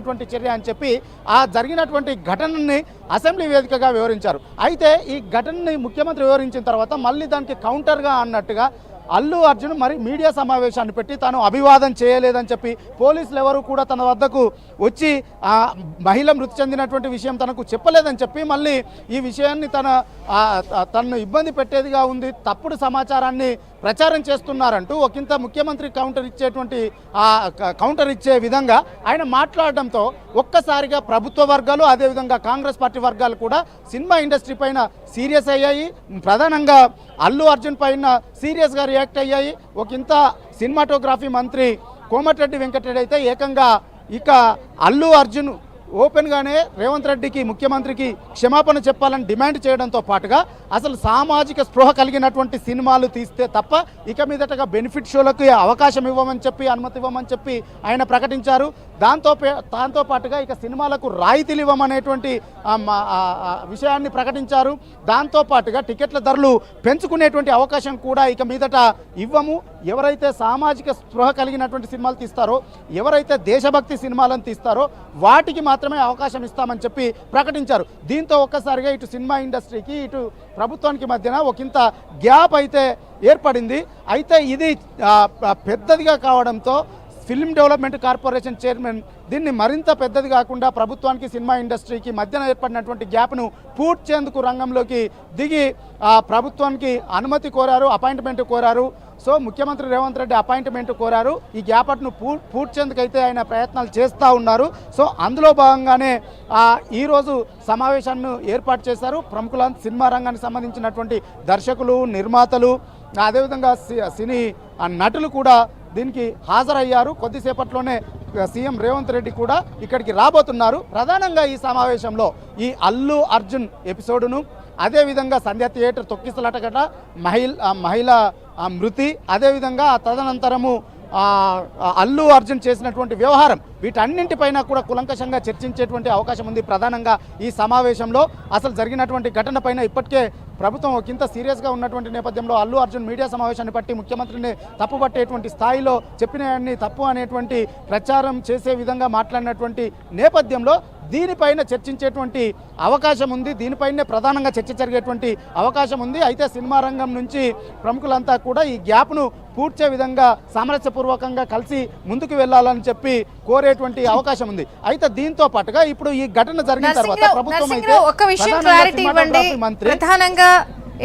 తీసుకున్నటువంటి చర్య అని చెప్పి ఆ జరిగినటువంటి ఘటనని అసెంబ్లీ వేదికగా వివరించారు. అయితే ఈ ఘటనని ముఖ్యమంత్రి వివరించిన తర్వాత మళ్ళీ దానికి కౌంటర్గా అన్నట్టుగా అల్లు అర్జున్ మరి మీడియా సమావేశాన్ని పెట్టి తాను అభివాదం చేయలేదని చెప్పి పోలీసులు ఎవరు కూడా తన వద్దకు వచ్చి ఆ మహిళ మృతి చెందినటువంటి విషయం తనకు చెప్పలేదని చెప్పి మళ్ళీ ఈ విషయాన్ని తనను ఇబ్బంది పెట్టేదిగా ఉంది, తప్పుడు సమాచారాన్ని ప్రచారం చేస్తున్నారంటూ ఒకంత ముఖ్యమంత్రి కౌంటర్ ఇచ్చే విధంగా ఆయన మాట్లాడడంతో ఒక్కసారిగా ప్రభుత్వ వర్గాలు అదేవిధంగా కాంగ్రెస్ పార్టీ వర్గాలు కూడా సినిమా ఇండస్ట్రీ పైన సీరియస్ అయ్యాయి. ప్రధానంగా అల్లు అర్జున్ పైన సీరియస్గా రియాక్ట్ అయ్యాయి. ఒకంత సినిమాటోగ్రఫీ మంత్రి కోమటిరెడ్డి వెంకటరెడ్డి అయితే ఏకంగా ఇక అల్లు అర్జున్ ఓపెన్గానే రేవంత్ రెడ్డికి ముఖ్యమంత్రికి క్షమాపణ చెప్పాలని డిమాండ్ చేయడంతో పాటుగా అసలు సామాజిక స్పృహ కలిగినటువంటి సినిమాలు తీస్తే తప్ప ఇక మీదటగా బెనిఫిట్ షోలకు అవకాశం ఇవ్వమని చెప్పి అనుమతి ఇవ్వమని చెప్పి ఆయన ప్రకటించారు. దాంతో పాటుగా ఇక సినిమాలకు రాయితీలు ఇవ్వమనేటువంటి విషయాన్ని ప్రకటించారు. దాంతోపాటుగా టికెట్ల ధరలు పెంచుకునేటువంటి అవకాశం కూడా ఇక మీదట ఇవ్వము, ఎవరైతే సామాజిక స్పృహ కలిగినటువంటి సినిమాలు తీస్తారో, ఎవరైతే దేశభక్తి సినిమాలను తీస్తారో వాటికి మాత్రమే అవకాశం ఇస్తామని చెప్పి ప్రకటించారు. దీంతో ఒక్కసారిగా ఇటు సినిమా ఇండస్ట్రీకి ఇటు ప్రభుత్వానికి మధ్యన ఒకంత గ్యాప్ అయితే ఏర్పడింది. అయితే ఇది పెద్దదిగా కావడంతో ఫిల్మ్ డెవలప్మెంట్ కార్పొరేషన్ చైర్మన్ దీన్ని మరింత పెద్దది కాకుండా ప్రభుత్వానికి సినిమా ఇండస్ట్రీకి మధ్యన ఏర్పడినటువంటి గ్యాప్ను పూడ్చేందుకు రంగంలోకి దిగి ప్రభుత్వానికి అనుమతి కోరారు, అపాయింట్మెంట్ కోరారు. సో ముఖ్యమంత్రి రేవంత్ రెడ్డి అపాయింట్మెంట్ కోరారు. ఈ గ్యాప్ను పూడ్చేందుకైతే ఆయన ప్రయత్నాలు చేస్తూ ఉన్నారు. సో అందులో భాగంగానే ఈరోజు సమావేశాన్ని ఏర్పాటు చేశారు. ప్రముఖుల సినిమా రంగానికి సంబంధించినటువంటి దర్శకులు, నిర్మాతలు, అదేవిధంగా సినీ నటులు కూడా దీనికి హాజరయ్యారు. కొద్దిసేపట్లోనే సీఎం రేవంత్ రెడ్డి కూడా ఇక్కడికి రాబోతున్నారు. ప్రధానంగా ఈ సమావేశంలో ఈ అల్లు అర్జున్ ఎపిసోడును, అదేవిధంగా సంధ్య థియేటర్ తొక్కిసలాటగట, మహిళ మృతి, అదేవిధంగా తదనంతరము అల్లు అర్జున్ చేసినటువంటి వ్యవహారం, వీటన్నింటిపైన కూడా కులంకషంగా చర్చించేటువంటి అవకాశం ఉంది. ప్రధానంగా ఈ సమావేశంలో అసలు జరిగినటువంటి ఘటన పైన ఇప్పటికే ప్రభుత్వం ఒకంత సీరియస్గా ఉన్నటువంటి నేపథ్యంలో అల్లు అర్జున్ మీడియా సమావేశాన్ని బట్టి ముఖ్యమంత్రిని తప్పుపట్టేటువంటి స్థాయిలో చెప్పినవన్నీ తప్పు అనేటువంటి ప్రచారం చేసే విధంగా మాట్లాడినటువంటి నేపథ్యంలో దీనిపైన చర్చించేటువంటి అవకాశం ఉంది. దీనిపైనే ప్రధానంగా చర్చ జరిగేటువంటి అవకాశం ఉంది. అయితే సినిమా రంగం నుంచి ప్రముఖులంతా కూడా ఈ గ్యాప్ను పూడ్చే విధంగా సామరస్యపూర్వకంగా కలిసి ముందుకు వెళ్లాలని చెప్పి కోరేటువంటి అవకాశం ఉంది. అయితే దీంతో పాటుగా ఇప్పుడు ఈ ఘటన జరిగిన తర్వాత ప్రభుత్వం అయితే ఒక విషయం క్లారిటీ ఇవ్వండి. ప్రధానంగా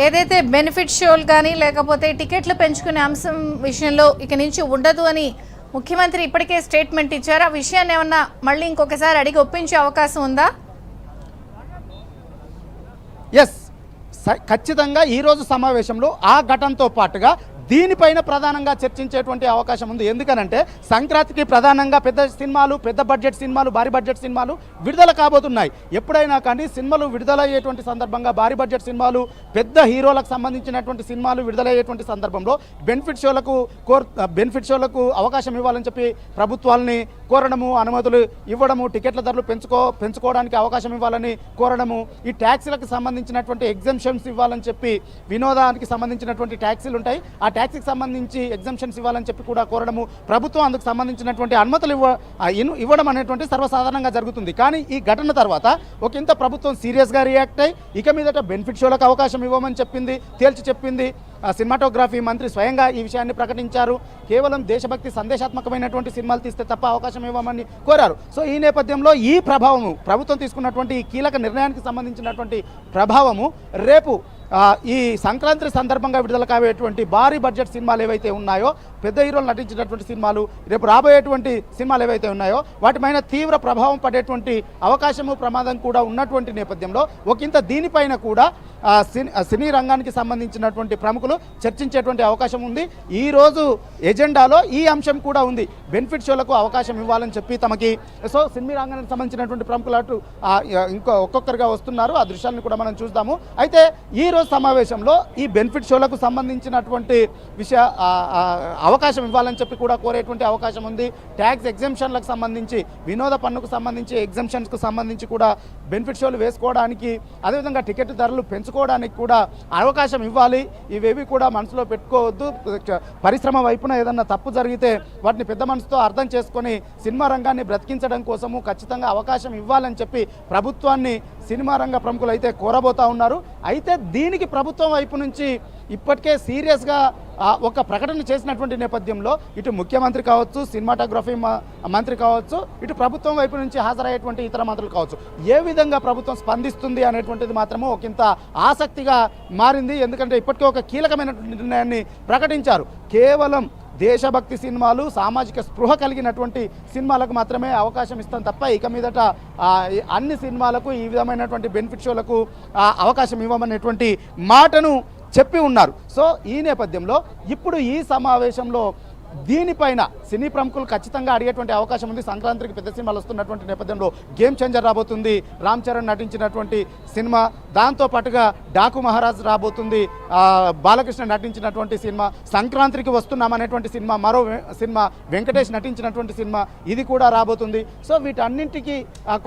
ఏదైతే బెనిఫిట్ షోలు కానీ లేకపోతే టికెట్లు పెంచుకునే అంశం విషయంలో ఇక నుంచి ఉండదు అని ముఖ్యమంత్రి ఇప్పటికే స్టేట్మెంట్ ఇచ్చారు. ఆ విషయాన్ని ఏమన్నా మళ్ళీ ఇంకొకసారి అడిగి ఒప్పించే అవకాశం ఉందా? ఎస్, ఖచ్చితంగా ఈరోజు సమావేశంలో ఆ ఘటనతో పాటుగా దీనిపైన ప్రధానంగా చర్చించేటువంటి అవకాశం ఉంది. ఎందుకనంటే సంక్రాంతికి ప్రధానంగా పెద్ద సినిమాలు, పెద్ద బడ్జెట్ సినిమాలు, భారీ బడ్జెట్ సినిమాలు విడుదల కాబోతున్నాయి. ఎప్పుడైనా కానీ సినిమాలు విడుదలయ్యేటువంటి సందర్భంగా భారీ బడ్జెట్ సినిమాలు, పెద్ద హీరోలకు సంబంధించినటువంటి సినిమాలు విడుదలయ్యేటువంటి సందర్భంలో బెనిఫిట్ షోలకు అవకాశం ఇవ్వాలని చెప్పి ప్రభుత్వాలని కోరడము, అనుమతులు ఇవ్వడము, టికెట్ల ధరలు పెంచుకోవడానికి అవకాశం ఇవ్వాలని కోరడము, ఈ ట్యాక్సీలకు సంబంధించినటువంటి ఎగ్జంప్షన్స్ ఇవ్వాలని చెప్పి, వినోదానికి సంబంధించినటువంటి ట్యాక్సీలు ఉంటాయి, ఆ ట్యాక్సీకి సంబంధించి ఎగ్జంప్షన్స్ ఇవ్వాలని చెప్పి కూడా కోరడము, ప్రభుత్వం అందుకు సంబంధించినటువంటి అనుమతులు ఇవ్వడం అనేటువంటి సర్వసాధారణంగా జరుగుతుంది. కానీ ఈ ఘటన తర్వాత ఒకంత ప్రభుత్వం సీరియస్గా రియాక్ట్ అయ్యి ఇక మీదట బెనిఫిట్ షోలకు అవకాశం ఇవ్వమని తేల్చి చెప్పింది. సినిమాటోగ్రఫీ మంత్రి స్వయంగా ఈ విషయాన్ని ప్రకటించారు. కేవలం దేశభక్తి సందేశాత్మకమైనటువంటి సినిమాలు తీస్తే తప్ప అవకాశం ఇవ్వమని కోరారు. సో ఈ నేపథ్యంలో ఈ ప్రభావము, ప్రభుత్వం తీసుకున్నటువంటి ఈ కీలక నిర్ణయానికి సంబంధించినటువంటి ప్రభావము రేపు ఈ సంక్రాంతి సందర్భంగా విడుదల కాబోయేటువంటి భారీ బడ్జెట్ సినిమాలు ఏవైతే ఉన్నాయో, పెద్ద హీరోలు నటించినటువంటి సినిమాలు, రేపు రాబోయేటువంటి సినిమాలు ఏవైతే ఉన్నాయో వాటిపైన తీవ్ర ప్రభావం పడేటువంటి అవకాశము, ప్రమాదం కూడా ఉన్నటువంటి నేపథ్యంలో ఒకంత దీనిపైన కూడా సినీ రంగానికి సంబంధించినటువంటి ప్రముఖులు చర్చించేటువంటి అవకాశం ఉంది. ఈరోజు ఎజెండాలో ఈ అంశం కూడా ఉంది. బెనిఫిట్ షోలకు అవకాశం ఇవ్వాలని చెప్పి తమకి, సో సినీ రంగానికి సంబంధించినటువంటి ప్రముఖులు అటు ఒక్కొక్కరుగా వస్తున్నారు. ఆ దృశ్యాలను కూడా మనం చూద్దాము. అయితే ఈ రోజు ఈరోజు సమావేశంలో ఈ బెనిఫిట్ షోలకు సంబంధించినటువంటి అవకాశం ఇవ్వాలని చెప్పి కూడా కోరేటువంటి అవకాశం ఉంది. ట్యాక్స్ ఎగ్జెంప్షన్లకు సంబంధించి, వినోద పన్నుకు సంబంధించి ఎగ్జెంప్షన్స్కు సంబంధించి కూడా బెనిఫిట్ షోలు వేసుకోవడానికి, అదేవిధంగా టికెట్ ధరలు పెంచుకోవడానికి కూడా అవకాశం ఇవ్వాలి. ఇవేవి కూడా మనసులో పెట్టుకోవద్దు. పరిశ్రమ వైపున ఏదన్నా తప్పు జరిగితే వాటిని పెద్ద మనసుతో అర్థం చేసుకొని సినిమా రంగాన్ని బ్రతికించడం కోసము ఖచ్చితంగా అవకాశం ఇవ్వాలని చెప్పి ప్రభుత్వాన్ని సినిమా రంగ ప్రముఖులు అయితే కోరబోతా ఉన్నారు. అయితే దీనికి ప్రభుత్వం వైపు నుంచి ఇప్పటికే సీరియస్గా ఒక ప్రకటన చేసినటువంటి నేపథ్యంలో ఇటు ముఖ్యమంత్రి కావచ్చు, సినిమాటోగ్రఫీ మంత్రి కావచ్చు, ఇటు ప్రభుత్వం వైపు నుంచి హాజరయ్యేటువంటి ఇతర మంత్రులు కావచ్చు, ఏ విధంగా ప్రభుత్వం స్పందిస్తుంది అనేటువంటిది మాత్రము ఒకంత ఆసక్తిగా మారింది. ఎందుకంటే ఇప్పటికే ఒక కీలకమైనటువంటి నిర్ణయాన్ని ప్రకటించారు. కేవలం దేశభక్తి సినిమాలు, సామాజిక స్పృహ కలిగినటువంటి సినిమాలకు మాత్రమే అవకాశం ఇస్తాం తప్ప ఇక మీదట అన్ని సినిమాలకు ఈ విధమైనటువంటి బెనిఫిట్ షోలకు అవకాశం ఇవ్వమనేటువంటి మాటను చెప్పి ఉన్నారు. సో ఈ నేపథ్యంలో ఇప్పుడు ఈ సమావేశంలో దీనిపైన సినీ ప్రముఖులు ఖచ్చితంగా అడిగేటువంటి అవకాశం ఉంది. సంక్రాంతికి పెద్ద సినిమాలు వస్తున్నటువంటి నేపథ్యంలో గేమ్ చేంజర్ రాబోతుంది, రామ్ చరణ్ నటించినటువంటి సినిమా. దాంతోపాటుగా డాకు మహారాజ్ రాబోతుంది, బాలకృష్ణ నటించినటువంటి సినిమా. సంక్రాంతికి వస్తున్నామనేటువంటి సినిమా, మరో సినిమా వెంకటేష్ నటించినటువంటి సినిమా, ఇది కూడా రాబోతుంది. సో వీటన్నింటికి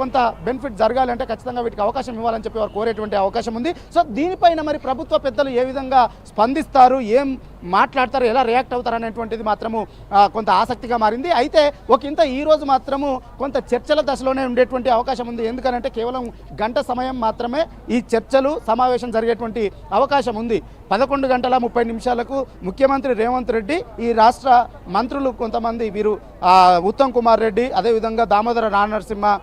కొంత బెనిఫిట్ జరగాలంటే ఖచ్చితంగా వీటికి అవకాశం ఇవ్వాలని చెప్పి వారు కోరేటువంటి అవకాశం ఉంది. సో దీనిపైన మరి ప్రభుత్వ పెద్దలు ఏ విధంగా స్పందిస్తారు, ఏం మాట్లాడతారు, ఎలా రియాక్ట్ అవుతారు అనేటువంటిది మాత్రము కొంత ఆసక్తిగా మారింది. అయితే ఒకంత ఈ రోజు మాత్రము కొంత చర్చల దశలోనే ఉండేటువంటి అవకాశం ఉంది. ఎందుకంటే కేవలం గంట సమయం మాత్రమే ఈ చర్చలు, సమావేశం జరిగేటువంటి అవకాశం ఉంది. 11:30 ముఖ్యమంత్రి రేవంత్ రెడ్డి, ఈ రాష్ట్ర మంత్రులు కొంతమంది, వీరు ఉత్తమ్ కుమార్ రెడ్డి, అదేవిధంగా దామోదర రాజనరసింహ,